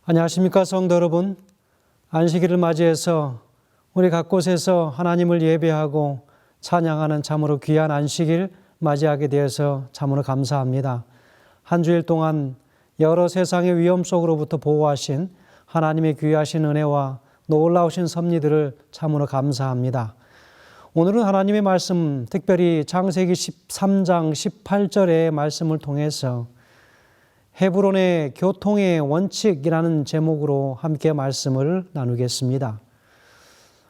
안녕하십니까 성도 여러분. 안식일을 맞이해서 우리 각 곳에서 하나님을 예배하고 찬양하는 참으로 귀한 안식일 맞이하게 되어서 참으로 감사합니다. 한 주일 동안 여러 세상의 위험 속으로부터 보호하신 하나님의 귀하신 은혜와 놀라우신 섭리들을 참으로 감사합니다. 오늘은 하나님의 말씀, 특별히 창세기 13장 18절의 말씀을 통해서 헤브론의 교통의 원칙이라는 제목으로 함께 말씀을 나누겠습니다.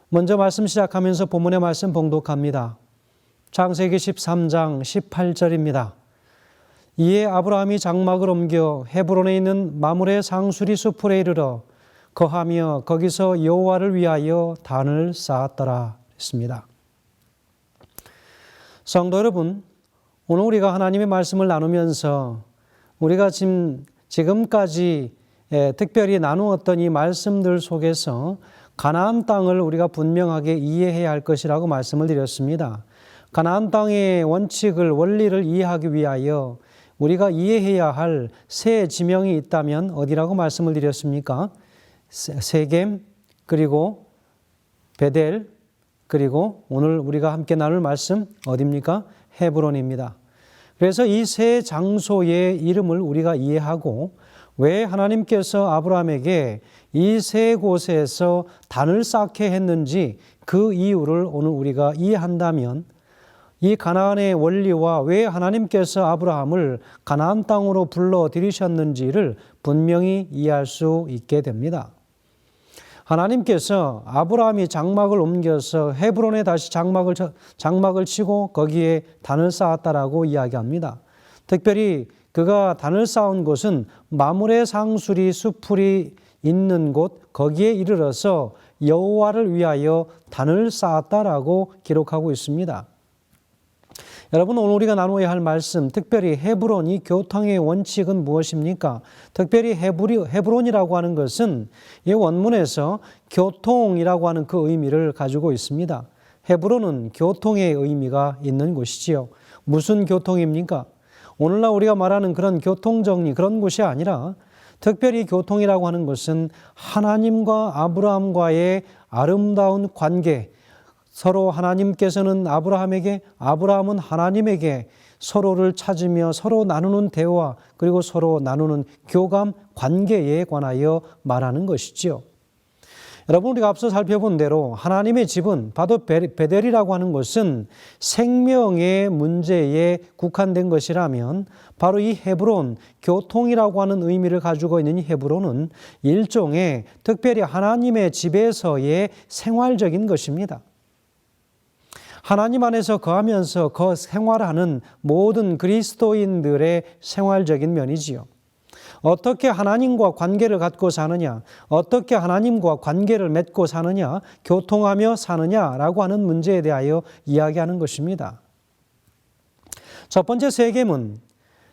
먼저 말씀 시작하면서 본문의 말씀 봉독합니다. 창세기 13장 18절입니다. 이에 아브라함이 장막을 옮겨 헤브론에 있는 마므레 상수리 숲에 이르러 거하며 거기서 여호와를 위하여 단을 쌓았더라 했습니다. 성도 여러분, 오늘 우리가 하나님의 말씀을 나누면서 우리가 지금까지 특별히 나누었던 이 말씀들 속에서 가나안 땅을 우리가 분명하게 이해해야 할 것이라고 말씀을 드렸습니다. 가나안 땅의 원칙을, 원리를 이해하기 위하여 우리가 이해해야 할 세 지명이 있다면 어디라고 말씀을 드렸습니까? 세겜, 그리고 베델, 그리고 오늘 우리가 함께 나눌 말씀 어디입니까? 헤브론입니다. 그래서 이 세 장소의 이름을 우리가 이해하고 왜 하나님께서 아브라함에게 이 세 곳에서 단을 쌓게 했는지 그 이유를 오늘 우리가 이해한다면 이 가나안의 원리와 왜 하나님께서 아브라함을 가나안 땅으로 불러들이셨는지를 분명히 이해할 수 있게 됩니다. 하나님께서 아브라함이 장막을 옮겨서 헤브론에 다시 장막을 치고 거기에 단을 쌓았다라고 이야기합니다. 특별히 그가 단을 쌓은 곳은 마므레 상수리 숲이 있는 곳, 거기에 이르러서 여호와를 위하여 단을 쌓았다라고 기록하고 있습니다. 여러분, 오늘 우리가 나누어야 할 말씀, 특별히 헤브론, 이 교통의 원칙은 무엇입니까? 특별히 헤브론이라고 하는 것은 이 원문에서 교통이라고 하는 그 의미를 가지고 있습니다. 헤브론은 교통의 의미가 있는 곳이지요. 무슨 교통입니까? 오늘날 우리가 말하는 그런 교통정리, 그런 곳이 아니라 특별히 교통이라고 하는 것은 하나님과 아브라함과의 아름다운 관계, 서로 하나님께서는 아브라함에게, 아브라함은 하나님에게 서로를 찾으며 서로 나누는 대화, 그리고 서로 나누는 교감, 관계에 관하여 말하는 것이지요. 여러분, 우리가 앞서 살펴본 대로 하나님의 집은 바로 베델이라고 하는 것은 생명의 문제에 국한된 것이라면 바로 이 헤브론, 교통이라고 하는 의미를 가지고 있는 이 헤브론은 일종의 특별히 하나님의 집에서의 생활적인 것입니다. 하나님 안에서 거하면서 생활하는 모든 그리스도인들의 생활적인 면이지요. 어떻게 하나님과 관계를 갖고 사느냐, 어떻게 하나님과 관계를 맺고 사느냐, 교통하며 사느냐라고 하는 문제에 대하여 이야기하는 것입니다. 첫 번째 세겜은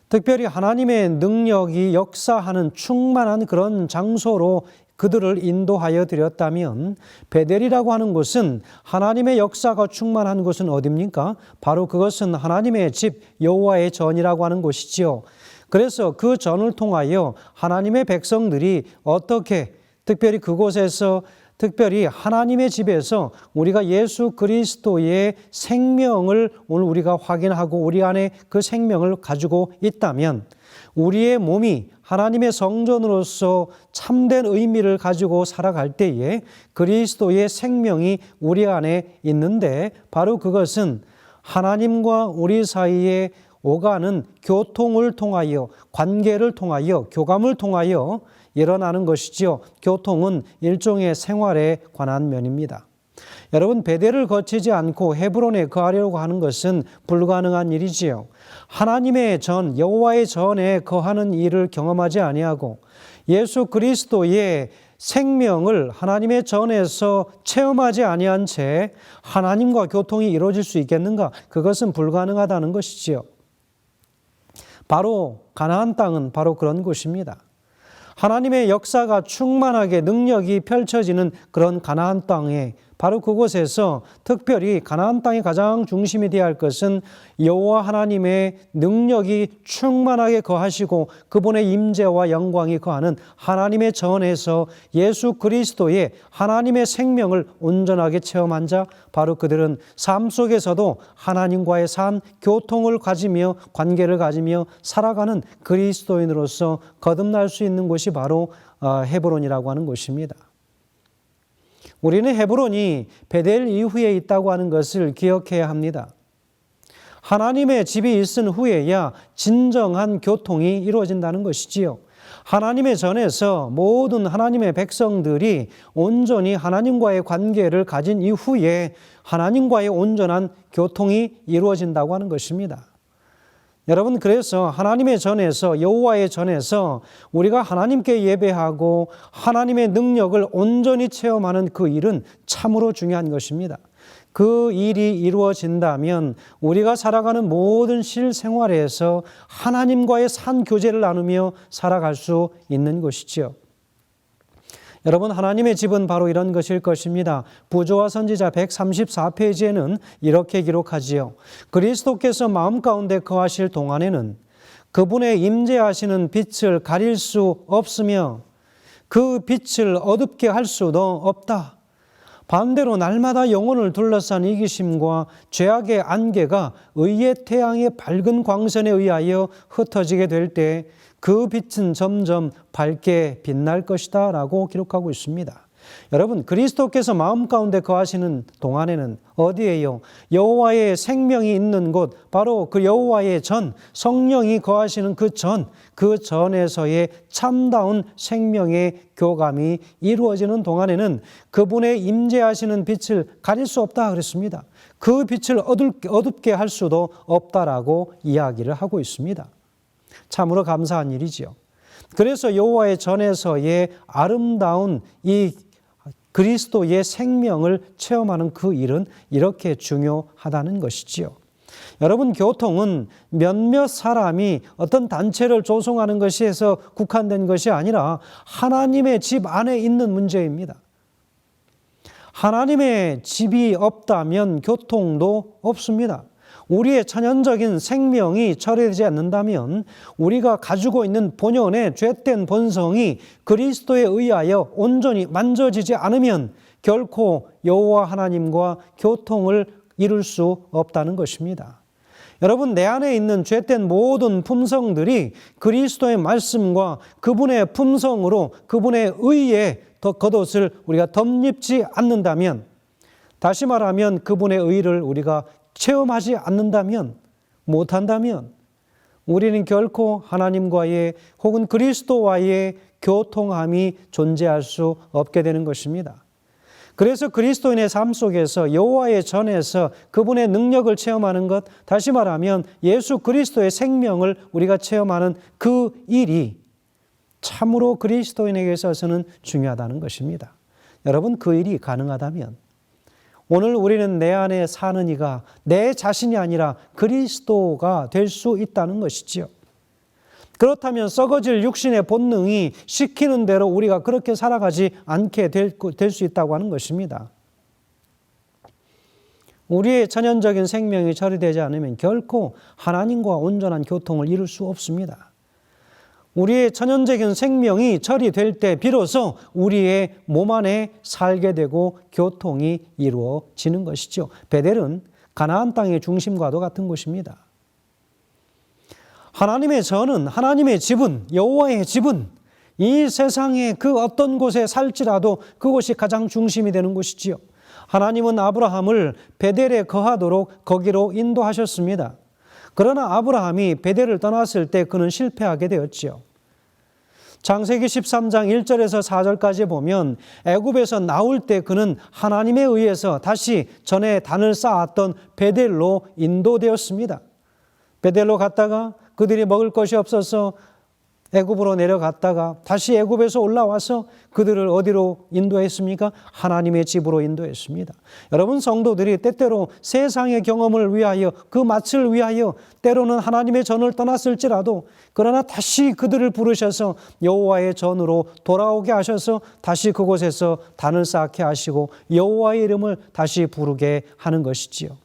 특별히 하나님의 능력이 역사하는 충만한 그런 장소로 그들을 인도하여 드렸다면 베델이라고 하는 곳은 하나님의 역사가 충만한 곳은 어디입니까? 바로 그것은 하나님의 집 여호와의 전이라고 하는 곳이지요. 그래서 그 전을 통하여 하나님의 백성들이 어떻게 특별히 그곳에서 특별히 하나님의 집에서 우리가 예수 그리스도의 생명을 오늘 우리가 확인하고 우리 안에 그 생명을 가지고 있다면 우리의 몸이 하나님의 성전으로서 참된 의미를 가지고 살아갈 때에 그리스도의 생명이 우리 안에 있는데 바로 그것은 하나님과 우리 사이에 오가는 교통을 통하여, 관계를 통하여, 교감을 통하여 일어나는 것이지요. 교통은 일종의 생활에 관한 면입니다. 여러분, 베델을 거치지 않고 헤브론에 거하려고 하는 것은 불가능한 일이지요. 하나님의 전, 여호와의 전에 거하는 일을 경험하지 아니하고 예수 그리스도의 생명을 하나님의 전에서 체험하지 아니한 채 하나님과 교통이 이루어질 수 있겠는가? 그것은 불가능하다는 것이지요. 바로 가나안 땅은 바로 그런 곳입니다. 하나님의 역사가 충만하게 능력이 펼쳐지는 그런 가나안 땅에 바로 그곳에서 특별히 가나안 땅의 가장 중심이 되어야 할 것은 여호와 하나님의 능력이 충만하게 거하시고 그분의 임재와 영광이 거하는 하나님의 전에서 예수 그리스도의 하나님의 생명을 온전하게 체험한 자, 바로 그들은 삶 속에서도 하나님과의 산 교통을 가지며 관계를 가지며 살아가는 그리스도인으로서 거듭날 수 있는 곳이 바로 헤브론이라고 하는 곳입니다. 우리는 헤브론이 베델 이후에 있다고 하는 것을 기억해야 합니다. 하나님의 집이 있은 후에야 진정한 교통이 이루어진다는 것이지요. 하나님의 전에서 모든 하나님의 백성들이 온전히 하나님과의 관계를 가진 이후에 하나님과의 온전한 교통이 이루어진다고 하는 것입니다. 여러분, 그래서 하나님의 전에서, 여호와의 전에서 우리가 하나님께 예배하고 하나님의 능력을 온전히 체험하는 그 일은 참으로 중요한 것입니다. 그 일이 이루어진다면 우리가 살아가는 모든 실생활에서 하나님과의 산 교제를 나누며 살아갈 수 있는 것이지요. 여러분, 하나님의 집은 바로 이런 것일 것입니다. 부조와 선지자 134페이지에는 이렇게 기록하지요. 그리스도께서 마음 가운데 거하실 동안에는 그분의 임재하시는 빛을 가릴 수 없으며 그 빛을 어둡게 할 수도 없다. 반대로 날마다 영혼을 둘러싼 이기심과 죄악의 안개가 의의 태양의 밝은 광선에 의하여 흩어지게 될 때 그 빛은 점점 밝게 빛날 것이다 라고 기록하고 있습니다. 여러분, 그리스도께서 마음 가운데 거하시는 동안에는 어디에요? 여호와의 생명이 있는 곳, 바로 그 여호와의 전, 성령이 거하시는 그 전에서의 참다운 생명의 교감이 이루어지는 동안에는 그분의 임재하시는 빛을 가릴 수 없다 그랬습니다. 그 빛을 어둡게 할 수도 없다라고 이야기를 하고 있습니다. 참으로 감사한 일이지요. 그래서 여호와의 전에서의 아름다운 이 그리스도의 생명을 체험하는 그 일은 이렇게 중요하다는 것이지요. 여러분, 교통은 몇몇 사람이 어떤 단체를 조성하는 것에서 국한된 것이 아니라 하나님의 집 안에 있는 문제입니다. 하나님의 집이 없다면 교통도 없습니다. 우리의 천연적인 생명이 처리되지 않는다면 우리가 가지고 있는 본연의 죄된 본성이 그리스도에 의하여 온전히 만져지지 않으면 결코 여호와 하나님과 교통을 이룰 수 없다는 것입니다. 여러분, 내 안에 있는 죄된 모든 품성들이 그리스도의 말씀과 그분의 품성으로 그분의 의에 겉옷을 우리가 덧입지 않는다면, 다시 말하면 그분의 의를 우리가 체험하지 않는다면, 못한다면 우리는 결코 하나님과의 혹은 그리스도와의 교통함이 존재할 수 없게 되는 것입니다. 그래서 그리스도인의 삶 속에서 여호와의 전에서 그분의 능력을 체험하는 것, 다시 말하면 예수 그리스도의 생명을 우리가 체험하는 그 일이 참으로 그리스도인에게 있어서는 중요하다는 것입니다. 여러분, 그 일이 가능하다면 오늘 우리는 내 안에 사는 이가 내 자신이 아니라 그리스도가 될 수 있다는 것이지요. 그렇다면 썩어질 육신의 본능이 시키는 대로 우리가 그렇게 살아가지 않게 될 수 있다고 하는 것입니다. 우리의 천연적인 생명이 처리되지 않으면 결코 하나님과 온전한 교통을 이룰 수 없습니다. 우리의 천연적인 생명이 처리될 때 비로소 우리의 몸 안에 살게 되고 교통이 이루어지는 것이죠. 베델은 가나안 땅의 중심과도 같은 곳입니다. 하나님의 전은, 하나님의 집은, 여호와의 집은 이 세상의 그 어떤 곳에 살지라도 그곳이 가장 중심이 되는 곳이지요. 하나님은 아브라함을 베델에 거하도록 거기로 인도하셨습니다. 그러나 아브라함이 베델을 떠났을 때 그는 실패하게 되었지요. 창세기 13장 1절에서 4절까지 보면 애굽에서 나올 때 그는 하나님에 의해서 다시 전에 단을 쌓았던 베델로 인도되었습니다. 베델로 갔다가 그들이 먹을 것이 없어서 애굽으로 내려갔다가 다시 애굽에서 올라와서 그들을 어디로 인도했습니까? 하나님의 집으로 인도했습니다. 여러분 성도들이 때때로 세상의 경험을 위하여 그 맛을 위하여 때로는 하나님의 전을 떠났을지라도 그러나 다시 그들을 부르셔서 여호와의 전으로 돌아오게 하셔서 다시 그곳에서 단을 쌓게 하시고 여호와의 이름을 다시 부르게 하는 것이지요.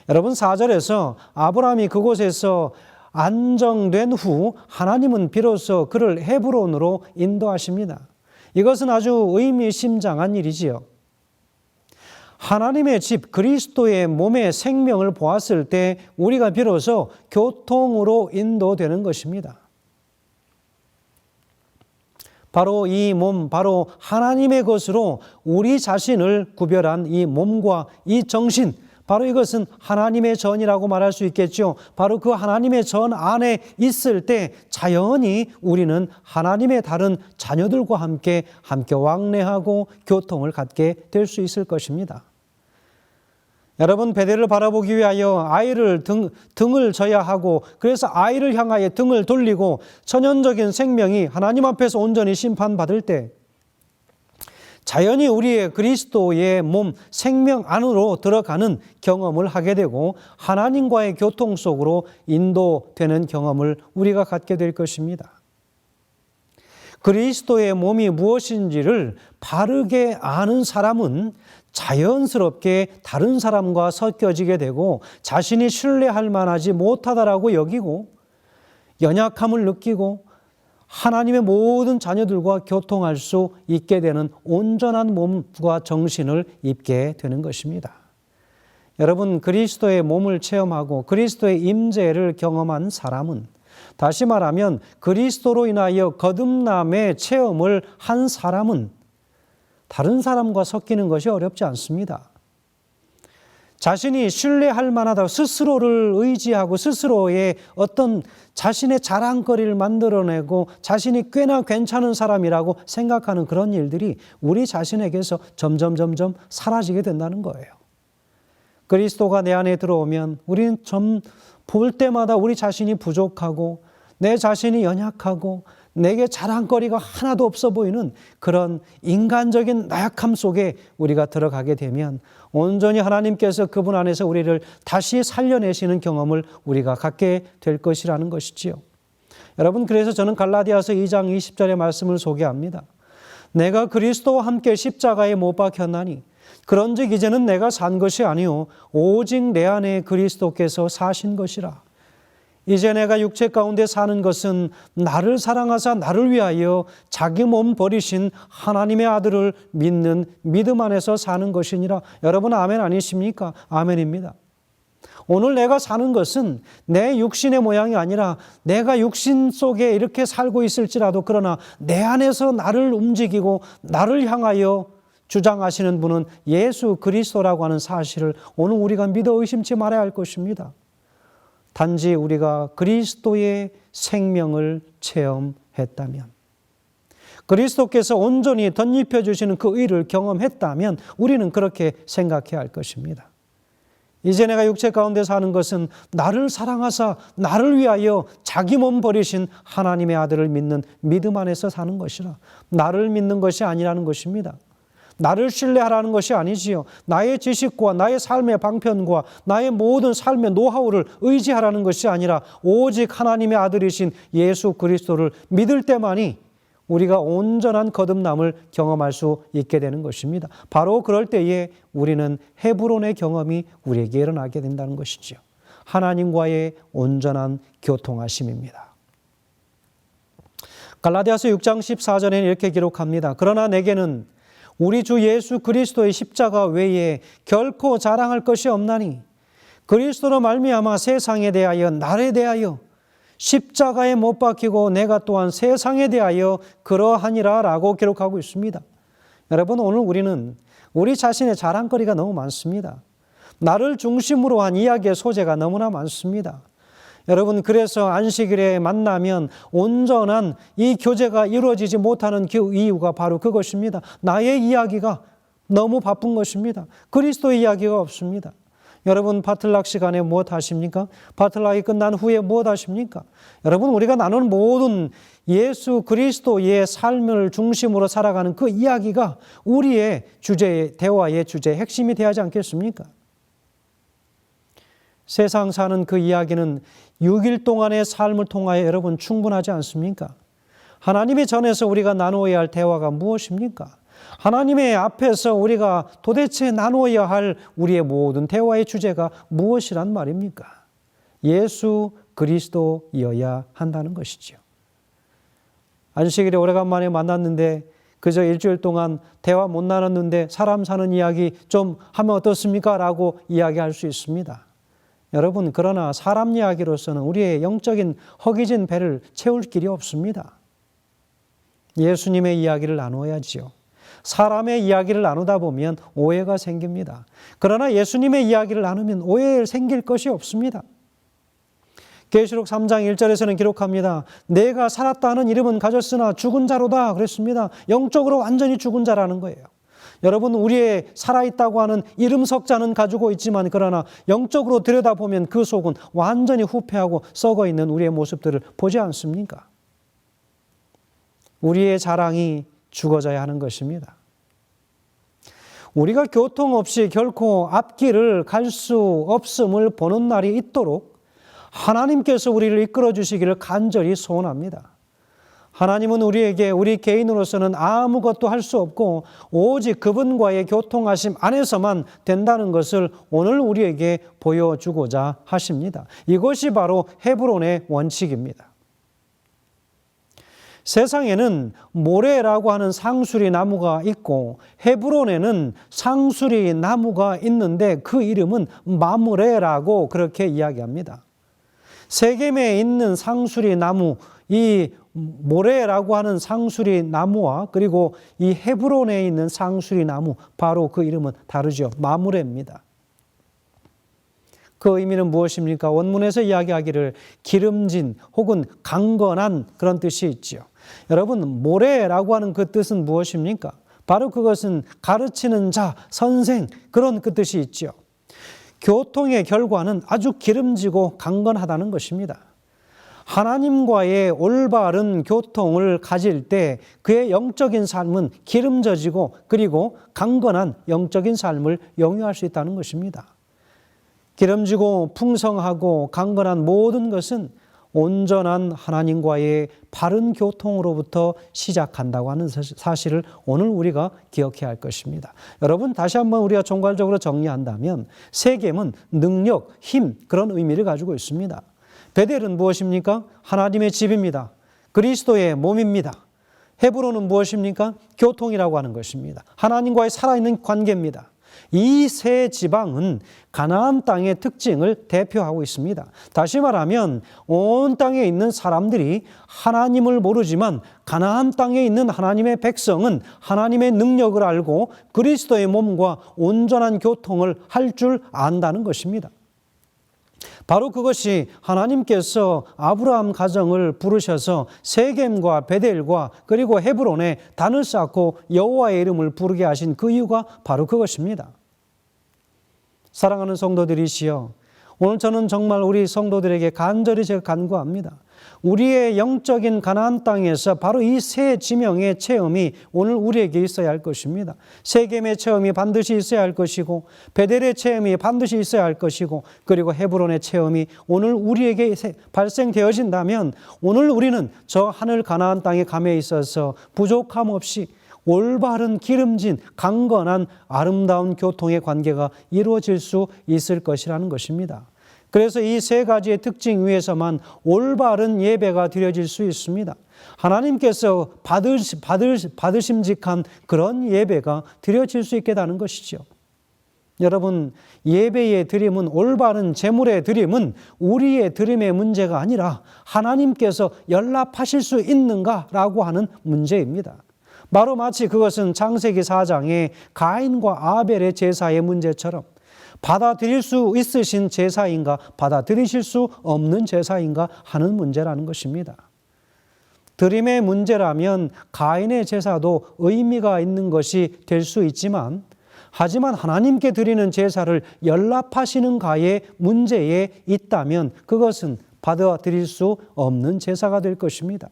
여러분 4절에서 아브라함이 그곳에서 안정된 후 하나님은 비로소 그를 헤브론으로 인도하십니다. 이것은 아주 의미심장한 일이지요. 하나님의 집 그리스도의 몸의 생명을 보았을 때 우리가 비로소 교통으로 인도되는 것입니다. 바로 이 몸, 바로 하나님의 것으로 우리 자신을 구별한 이 몸과 이 정신, 바로 이것은 하나님의 전이라고 말할 수 있겠죠. 바로 그 하나님의 전 안에 있을 때 자연히 우리는 하나님의 다른 자녀들과 함께 왕래하고 교통을 갖게 될 수 있을 것입니다. 여러분 베델을 바라보기 위하여 아이를 등을 져야 하고 그래서 아이를 향하여 등을 돌리고 천연적인 생명이 하나님 앞에서 온전히 심판받을 때 자연히 우리의 그리스도의 몸, 생명 안으로 들어가는 경험을 하게 되고 하나님과의 교통 속으로 인도되는 경험을 우리가 갖게 될 것입니다. 그리스도의 몸이 무엇인지를 바르게 아는 사람은 자연스럽게 다른 사람과 섞여지게 되고 자신이 신뢰할 만하지 못하다라고 여기고 연약함을 느끼고 하나님의 모든 자녀들과 교통할 수 있게 되는 온전한 몸과 정신을 입게 되는 것입니다. 여러분 그리스도의 몸을 체험하고 그리스도의 임재를 경험한 사람은 다시 말하면 그리스도로 인하여 거듭남의 체험을 한 사람은 다른 사람과 섞이는 것이 어렵지 않습니다. 자신이 신뢰할 만하다고 스스로를 의지하고 스스로의 어떤 자신의 자랑거리를 만들어내고 자신이 꽤나 괜찮은 사람이라고 생각하는 그런 일들이 우리 자신에게서 점점 사라지게 된다는 거예요. 그리스도가 내 안에 들어오면 우리는 볼 때마다 우리 자신이 부족하고 내 자신이 연약하고 내게 자랑거리가 하나도 없어 보이는 그런 인간적인 나약함 속에 우리가 들어가게 되면 온전히 하나님께서 그분 안에서 우리를 다시 살려내시는 경험을 우리가 갖게 될 것이라는 것이지요. 여러분 그래서 저는 갈라디아서 2장 20절의 말씀을 소개합니다. 내가 그리스도와 함께 십자가에 못 박혔나니 그런즉 이제는 내가 산 것이 아니요 오직 내 안에 그리스도께서 사신 것이라. 이제 내가 육체 가운데 사는 것은 나를 사랑하사 나를 위하여 자기 몸 버리신 하나님의 아들을 믿는 믿음 안에서 사는 것이니라. 여러분 아멘 아니십니까? 아멘입니다. 오늘 내가 사는 것은 내 육신의 모양이 아니라 내가 육신 속에 이렇게 살고 있을지라도 그러나 내 안에서 나를 움직이고 나를 향하여 주장하시는 분은 예수 그리스도라고 하는 사실을 오늘 우리가 믿어 의심치 말아야 할 것입니다. 단지 우리가 그리스도의 생명을 체험했다면 그리스도께서 온전히 덧입혀 주시는 그 의를 경험했다면 우리는 그렇게 생각해야 할 것입니다. 이제 내가 육체 가운데 사는 것은 나를 사랑하사 나를 위하여 자기 몸 버리신 하나님의 아들을 믿는 믿음 안에서 사는 것이라. 나를 믿는 것이 아니라는 것입니다. 나를 신뢰하라는 것이 아니지요. 나의 지식과 나의 삶의 방편과 나의 모든 삶의 노하우를 의지하라는 것이 아니라 오직 하나님의 아들이신 예수 그리스도를 믿을 때만이 우리가 온전한 거듭남을 경험할 수 있게 되는 것입니다. 바로 그럴 때에 우리는 헤브론의 경험이 우리에게 일어나게 된다는 것이죠. 하나님과의 온전한 교통하심입니다. 갈라디아서 6장 14절에는 이렇게 기록합니다. 그러나 내게는 우리 주 예수 그리스도의 십자가 외에 결코 자랑할 것이 없나니 그리스도로 말미암아 세상에 대하여 나에 대하여 십자가에 못 박히고 내가 또한 세상에 대하여 그러하니라 라고 기록하고 있습니다. 여러분 오늘 우리는 우리 자신의 자랑거리가 너무 많습니다. 나를 중심으로 한 이야기의 소재가 너무나 많습니다. 여러분 그래서 안식일에 만나면 온전한 이 교제가 이루어지지 못하는 그 이유가 바로 그것입니다. 나의 이야기가 너무 바쁜 것입니다. 그리스도의 이야기가 없습니다. 여러분 파틀락 시간에 무엇 하십니까? 파틀락이 끝난 후에 무엇 하십니까? 여러분 우리가 나누는 모든 예수 그리스도의 삶을 중심으로 살아가는 그 이야기가 우리의 대화의 주제의 핵심이 되어야지 않겠습니까? 세상 사는 그 이야기는 6일 동안의 삶을 통하여 여러분 충분하지 않습니까? 하나님의 전에서 우리가 나누어야 할 대화가 무엇입니까? 하나님의 앞에서 우리가 도대체 나누어야 할 우리의 모든 대화의 주제가 무엇이란 말입니까? 예수 그리스도여야 한다는 것이죠. 안식일에 오래간만에 만났는데 그저 일주일 동안 대화 못 나눴는데 사람 사는 이야기 좀 하면 어떻습니까? 라고 이야기할 수 있습니다. 여러분 그러나 사람 이야기로서는 우리의 영적인 허기진 배를 채울 길이 없습니다. 예수님의 이야기를 나누어야지요. 사람의 이야기를 나누다 보면 오해가 생깁니다. 그러나 예수님의 이야기를 나누면 오해 생길 것이 없습니다. 계시록 3장 1절에서는 기록합니다. 내가 살았다 하는 이름은 가졌으나 죽은 자로다 그랬습니다. 영적으로 완전히 죽은 자라는 거예요. 여러분 우리의 살아있다고 하는 이름 석자는 가지고 있지만 그러나 영적으로 들여다보면 그 속은 완전히 후패하고 썩어있는 우리의 모습들을 보지 않습니까? 우리의 자랑이 죽어져야 하는 것입니다. 우리가 교통 없이 결코 앞길을 갈 수 없음을 보는 날이 있도록 하나님께서 우리를 이끌어 주시기를 간절히 소원합니다. 하나님은 우리에게 우리 개인으로서는 아무것도 할 수 없고 오직 그분과의 교통하심 안에서만 된다는 것을 오늘 우리에게 보여주고자 하십니다. 이것이 바로 헤브론의 원칙입니다. 세상에는 모레라고 하는 상수리 나무가 있고 헤브론에는 상수리 나무가 있는데 그 이름은 마므레라고 그렇게 이야기합니다. 세겜에 있는 상수리 나무, 이 모레라고 하는 상수리 나무와 그리고 이 헤브론에 있는 상수리 나무, 바로 그 이름은 다르죠. 마므레입니다. 그 의미는 무엇입니까? 원문에서 이야기하기를 기름진 혹은 강건한 그런 뜻이 있지요. 여러분 모래라고 하는 그 뜻은 무엇입니까? 바로 그것은 가르치는 자, 선생 그런 그 뜻이 있죠. 교통의 결과는 아주 기름지고 강건하다는 것입니다. 하나님과의 올바른 교통을 가질 때 그의 영적인 삶은 기름져지고 그리고 강건한 영적인 삶을 영위할 수 있다는 것입니다. 기름지고 풍성하고 강건한 모든 것은 온전한 하나님과의 바른 교통으로부터 시작한다고 하는 사실을 오늘 우리가 기억해야 할 것입니다. 여러분 다시 한번 우리가 총괄적으로 정리한다면 세겜은 능력, 힘 그런 의미를 가지고 있습니다. 베델은 무엇입니까? 하나님의 집입니다. 그리스도의 몸입니다. 헤브론은 무엇입니까? 교통이라고 하는 것입니다. 하나님과의 살아있는 관계입니다. 이 세 지방은 가나안 땅의 특징을 대표하고 있습니다. 다시 말하면 온 땅에 있는 사람들이 하나님을 모르지만 가나안 땅에 있는 하나님의 백성은 하나님의 능력을 알고 그리스도의 몸과 온전한 교통을 할 줄 안다는 것입니다. 바로 그것이 하나님께서 아브라함 가정을 부르셔서 세겜과 베델과 그리고 헤브론에 단을 쌓고 여호와의 이름을 부르게 하신 그 이유가 바로 그것입니다. 사랑하는 성도들이시여, 오늘 저는 정말 우리 성도들에게 간절히 제가 간구합니다. 우리의 영적인 가나안 땅에서 바로 이 세 지명의 체험이 오늘 우리에게 있어야 할 것입니다. 세겜의 체험이 반드시 있어야 할 것이고 베델의 체험이 반드시 있어야 할 것이고 그리고 헤브론의 체험이 오늘 우리에게 발생되어진다면 오늘 우리는 저 하늘 가나안 땅에 감에 있어서 부족함 없이 올바른 기름진 강건한 아름다운 교통의 관계가 이루어질 수 있을 것이라는 것입니다. 그래서 이 세 가지의 특징 위에서만 올바른 예배가 드려질 수 있습니다. 하나님께서 받으심직한 그런 예배가 드려질 수 있게 되는 것이죠. 여러분, 예배의 드림은, 올바른 제물의 드림은 우리의 드림의 문제가 아니라 하나님께서 연락하실 수 있는가라고 하는 문제입니다. 바로 마치 그것은 창세기 4장의 가인과 아벨의 제사의 문제처럼 받아들일 수 있으신 제사인가 받아들이실 수 없는 제사인가 하는 문제라는 것입니다. 드림의 문제라면 가인의 제사도 의미가 있는 것이 될 수 있지만 하지만 하나님께 드리는 제사를 연락하시는가의 문제에 있다면 그것은 받아들일 수 없는 제사가 될 것입니다.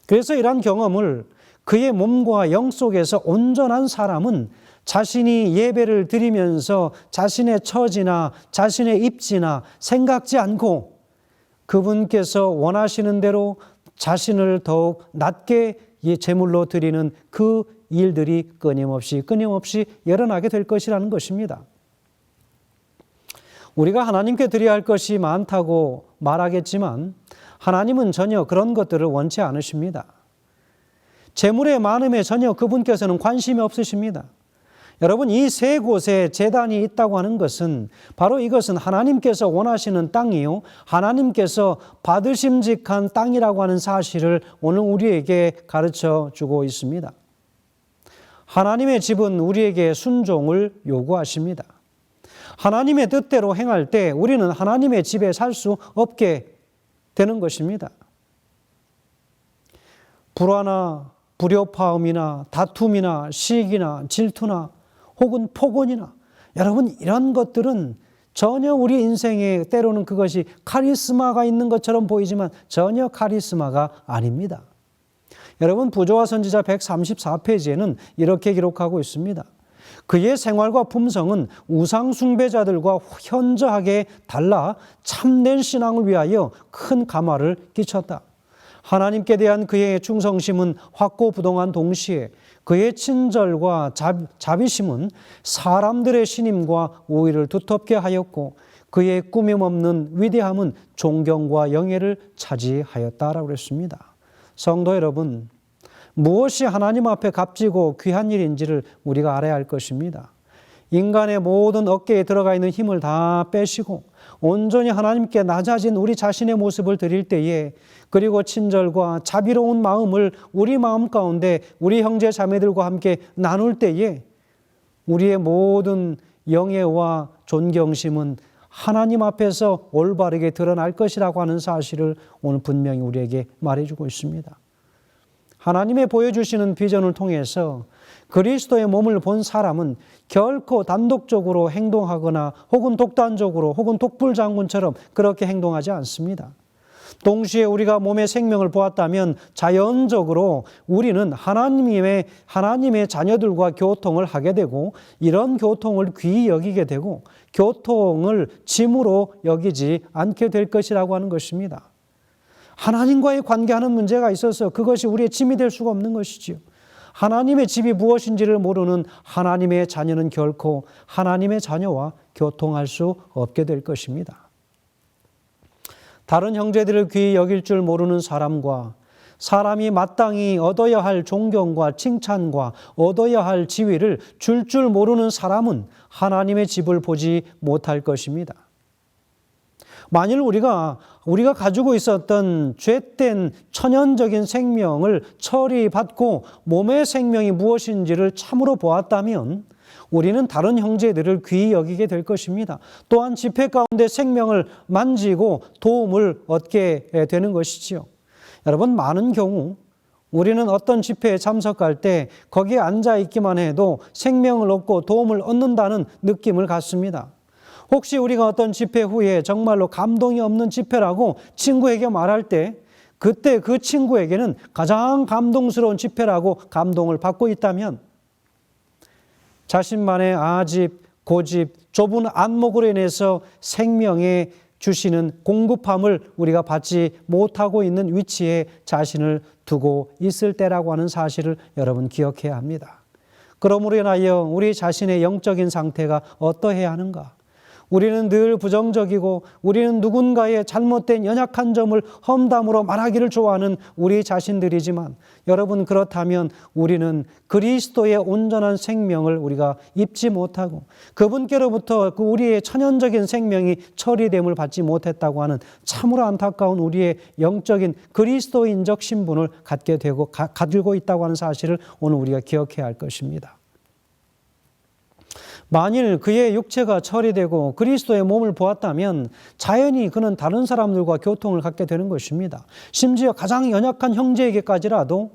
그래서 이러한 경험을 그의 몸과 영 속에서 온전한 사람은 자신이 예배를 드리면서 자신의 처지나 자신의 입지나 생각지 않고 그분께서 원하시는 대로 자신을 더욱 낮게 제물로 드리는 그 일들이 끊임없이 일어나게 될 것이라는 것입니다. 우리가 하나님께 드려야 할 것이 많다고 말하겠지만 하나님은 전혀 그런 것들을 원치 않으십니다. 제물의 많음에 전혀 그분께서는 관심이 없으십니다. 여러분, 이 세 곳에 제단이 있다고 하는 것은 바로 이것은 하나님께서 원하시는 땅이요, 하나님께서 받으심직한 땅이라고 하는 사실을 오늘 우리에게 가르쳐 주고 있습니다. 하나님의 집은 우리에게 순종을 요구하십니다. 하나님의 뜻대로 행할 때 우리는 하나님의 집에 살 수 없게 되는 것입니다. 불화나 불협화음이나 다툼이나 시기나 질투나 혹은 폭언이나 여러분 이런 것들은 전혀 우리 인생에 때로는 그것이 카리스마가 있는 것처럼 보이지만 전혀 카리스마가 아닙니다. 여러분 부조와 선지자 134페이지에는 이렇게 기록하고 있습니다. 그의 생활과 품성은 우상 숭배자들과 현저하게 달라 참된 신앙을 위하여 큰 감화를 끼쳤다. 하나님께 대한 그의 충성심은 확고부동한 동시에 그의 친절과 자비심은 사람들의 신임과 우위를 두텁게 하였고 그의 꾸밈없는 위대함은 존경과 영예를 차지하였다라고 그랬습니다. 성도 여러분, 무엇이 하나님 앞에 값지고 귀한 일인지를 우리가 알아야 할 것입니다. 인간의 모든 어깨에 들어가 있는 힘을 다 빼시고 온전히 하나님께 낮아진 우리 자신의 모습을 드릴 때에 그리고 친절과 자비로운 마음을 우리 마음 가운데 우리 형제 자매들과 함께 나눌 때에 우리의 모든 영예와 존경심은 하나님 앞에서 올바르게 드러날 것이라고 하는 사실을 오늘 분명히 우리에게 말해주고 있습니다. 하나님의 보여주시는 비전을 통해서 그리스도의 몸을 본 사람은 결코 단독적으로 행동하거나 혹은 독단적으로 혹은 독불장군처럼 그렇게 행동하지 않습니다. 동시에 우리가 몸의 생명을 보았다면 자연적으로 우리는 하나님의 자녀들과 교통을 하게 되고 이런 교통을 귀히 여기게 되고 교통을 짐으로 여기지 않게 될 것이라고 하는 것입니다. 하나님과의 관계하는 문제가 있어서 그것이 우리의 짐이 될 수가 없는 것이지요. 하나님의 집이 무엇인지를 모르는 하나님의 자녀는 결코 하나님의 자녀와 교통할 수 없게 될 것입니다. 다른 형제들을 귀히 여길 줄 모르는 사람과 사람이 마땅히 얻어야 할 존경과 칭찬과 얻어야 할 지위를 줄 모르는 사람은 하나님의 집을 보지 못할 것입니다. 만일 우리가 가지고 있었던 죄된 천연적인 생명을 처리받고 몸의 생명이 무엇인지를 참으로 보았다면 우리는 다른 형제들을 귀히 여기게 될 것입니다. 또한 집회 가운데 생명을 만지고 도움을 얻게 되는 것이지요. 여러분, 많은 경우 우리는 어떤 집회에 참석할 때 거기에 앉아있기만 해도 생명을 얻고 도움을 얻는다는 느낌을 갖습니다. 혹시 우리가 어떤 집회 후에 정말로 감동이 없는 집회라고 친구에게 말할 때 그때 그 친구에게는 가장 감동스러운 집회라고 감동을 받고 있다면 자신만의 아집, 고집, 좁은 안목으로 인해서 생명에 주시는 공급함을 우리가 받지 못하고 있는 위치에 자신을 두고 있을 때라고 하는 사실을 여러분 기억해야 합니다. 그러므로 인하여 우리 자신의 영적인 상태가 어떠해야 하는가? 우리는 늘 부정적이고 우리는 누군가의 잘못된 연약한 점을 험담으로 말하기를 좋아하는 우리 자신들이지만 여러분, 그렇다면 우리는 그리스도의 온전한 생명을 우리가 입지 못하고 그분께로부터 그 우리의 천연적인 생명이 처리됨을 받지 못했다고 하는 참으로 안타까운 우리의 영적인 그리스도인적 신분을 갖게 되고 가지고 있다고 하는 사실을 오늘 우리가 기억해야 할 것입니다. 만일 그의 육체가 처리되고 그리스도의 몸을 보았다면 자연히 그는 다른 사람들과 교통을 갖게 되는 것입니다. 심지어 가장 연약한 형제에게까지라도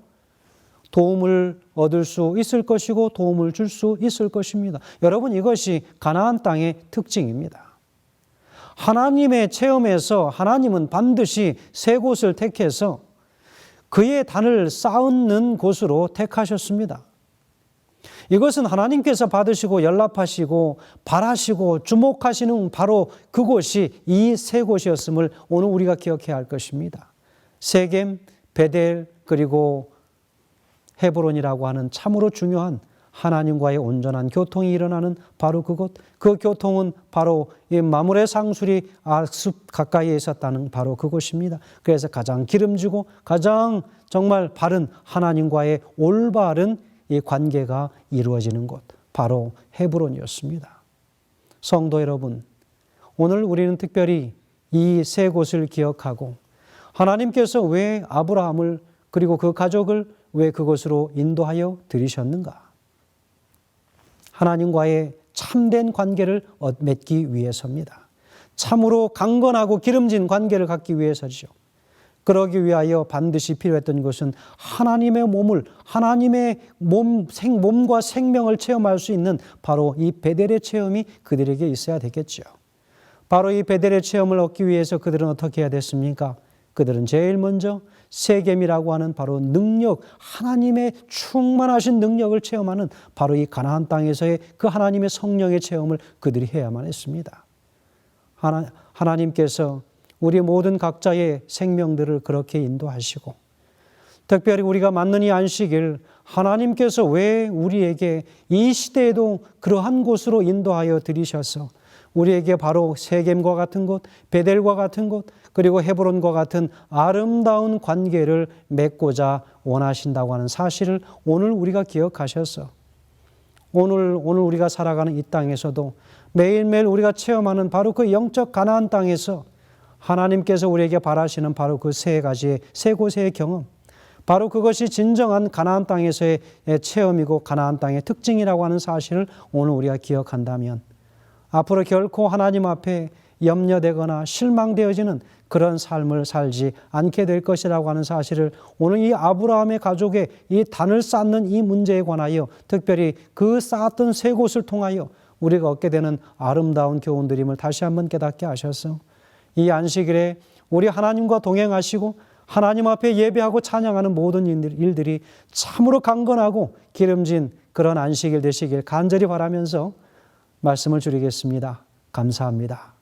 도움을 얻을 수 있을 것이고 도움을 줄 수 있을 것입니다. 여러분, 이것이 가나안 땅의 특징입니다. 하나님의 체험에서 하나님은 반드시 세 곳을 택해서 그의 단을 쌓는 곳으로 택하셨습니다. 이것은 하나님께서 받으시고 연락하시고 바라시고 주목하시는 바로 그곳이 이 세 곳이었음을 오늘 우리가 기억해야 할 것입니다. 세겜, 베델, 그리고 헤브론이라고 하는 참으로 중요한 하나님과의 온전한 교통이 일어나는 바로 그곳, 그 교통은 바로 이 마므레 상술이 숲 가까이에 있었다는 바로 그곳입니다. 그래서 가장 기름지고 가장 정말 바른 하나님과의 올바른 이 관계가 이루어지는 곳, 바로 헤브론이었습니다. 성도 여러분, 오늘 우리는 특별히 이 세 곳을 기억하고 하나님께서 왜 아브라함을 그리고 그 가족을 왜 그곳으로 인도하여 들이셨는가? 하나님과의 참된 관계를 맺기 위해서입니다. 참으로 강건하고 기름진 관계를 갖기 위해서죠. 그러기 위하여 반드시 필요했던 것은 하나님의 몸을, 하나님의 몸과 생명을 체험할 수 있는 바로 이 베델의 체험이 그들에게 있어야 되겠죠. 바로 이 베델의 체험을 얻기 위해서 그들은 어떻게 해야 됐습니까? 그들은 제일 먼저 세겜이라고 하는 바로 능력, 하나님의 충만하신 능력을 체험하는 바로 이 가나안 땅에서의 그 하나님의 성령의 체험을 그들이 해야만 했습니다. 하나님께서 우리 모든 각자의 생명들을 그렇게 인도하시고 특별히 우리가 맞는 이 안식일 하나님께서 왜 우리에게 이 시대에도 그러한 곳으로 인도하여 들이셔서 우리에게 바로 세겜과 같은 곳, 베델과 같은 곳, 그리고 헤브론과 같은 아름다운 관계를 맺고자 원하신다고 하는 사실을 오늘 우리가 기억하셔서 오늘 우리가 살아가는 이 땅에서도 매일매일 우리가 체험하는 바로 그 영적 가나안 땅에서 하나님께서 우리에게 바라시는 바로 그 세 가지의 세 곳의 경험, 바로 그것이 진정한 가나안 땅에서의 체험이고 가나안 땅의 특징이라고 하는 사실을 오늘 우리가 기억한다면 앞으로 결코 하나님 앞에 염려되거나 실망되어지는 그런 삶을 살지 않게 될 것이라고 하는 사실을 오늘 이 아브라함의 가족의 이 단을 쌓는 이 문제에 관하여 특별히 그 쌓았던 세 곳을 통하여 우리가 얻게 되는 아름다운 교훈들임을 다시 한번 깨닫게 하셔서 이 안식일에 우리 하나님과 동행하시고 하나님 앞에 예배하고 찬양하는 모든 일들이 참으로 강건하고 기름진 그런 안식일 되시길 간절히 바라면서 말씀을 줄이겠습니다. 감사합니다.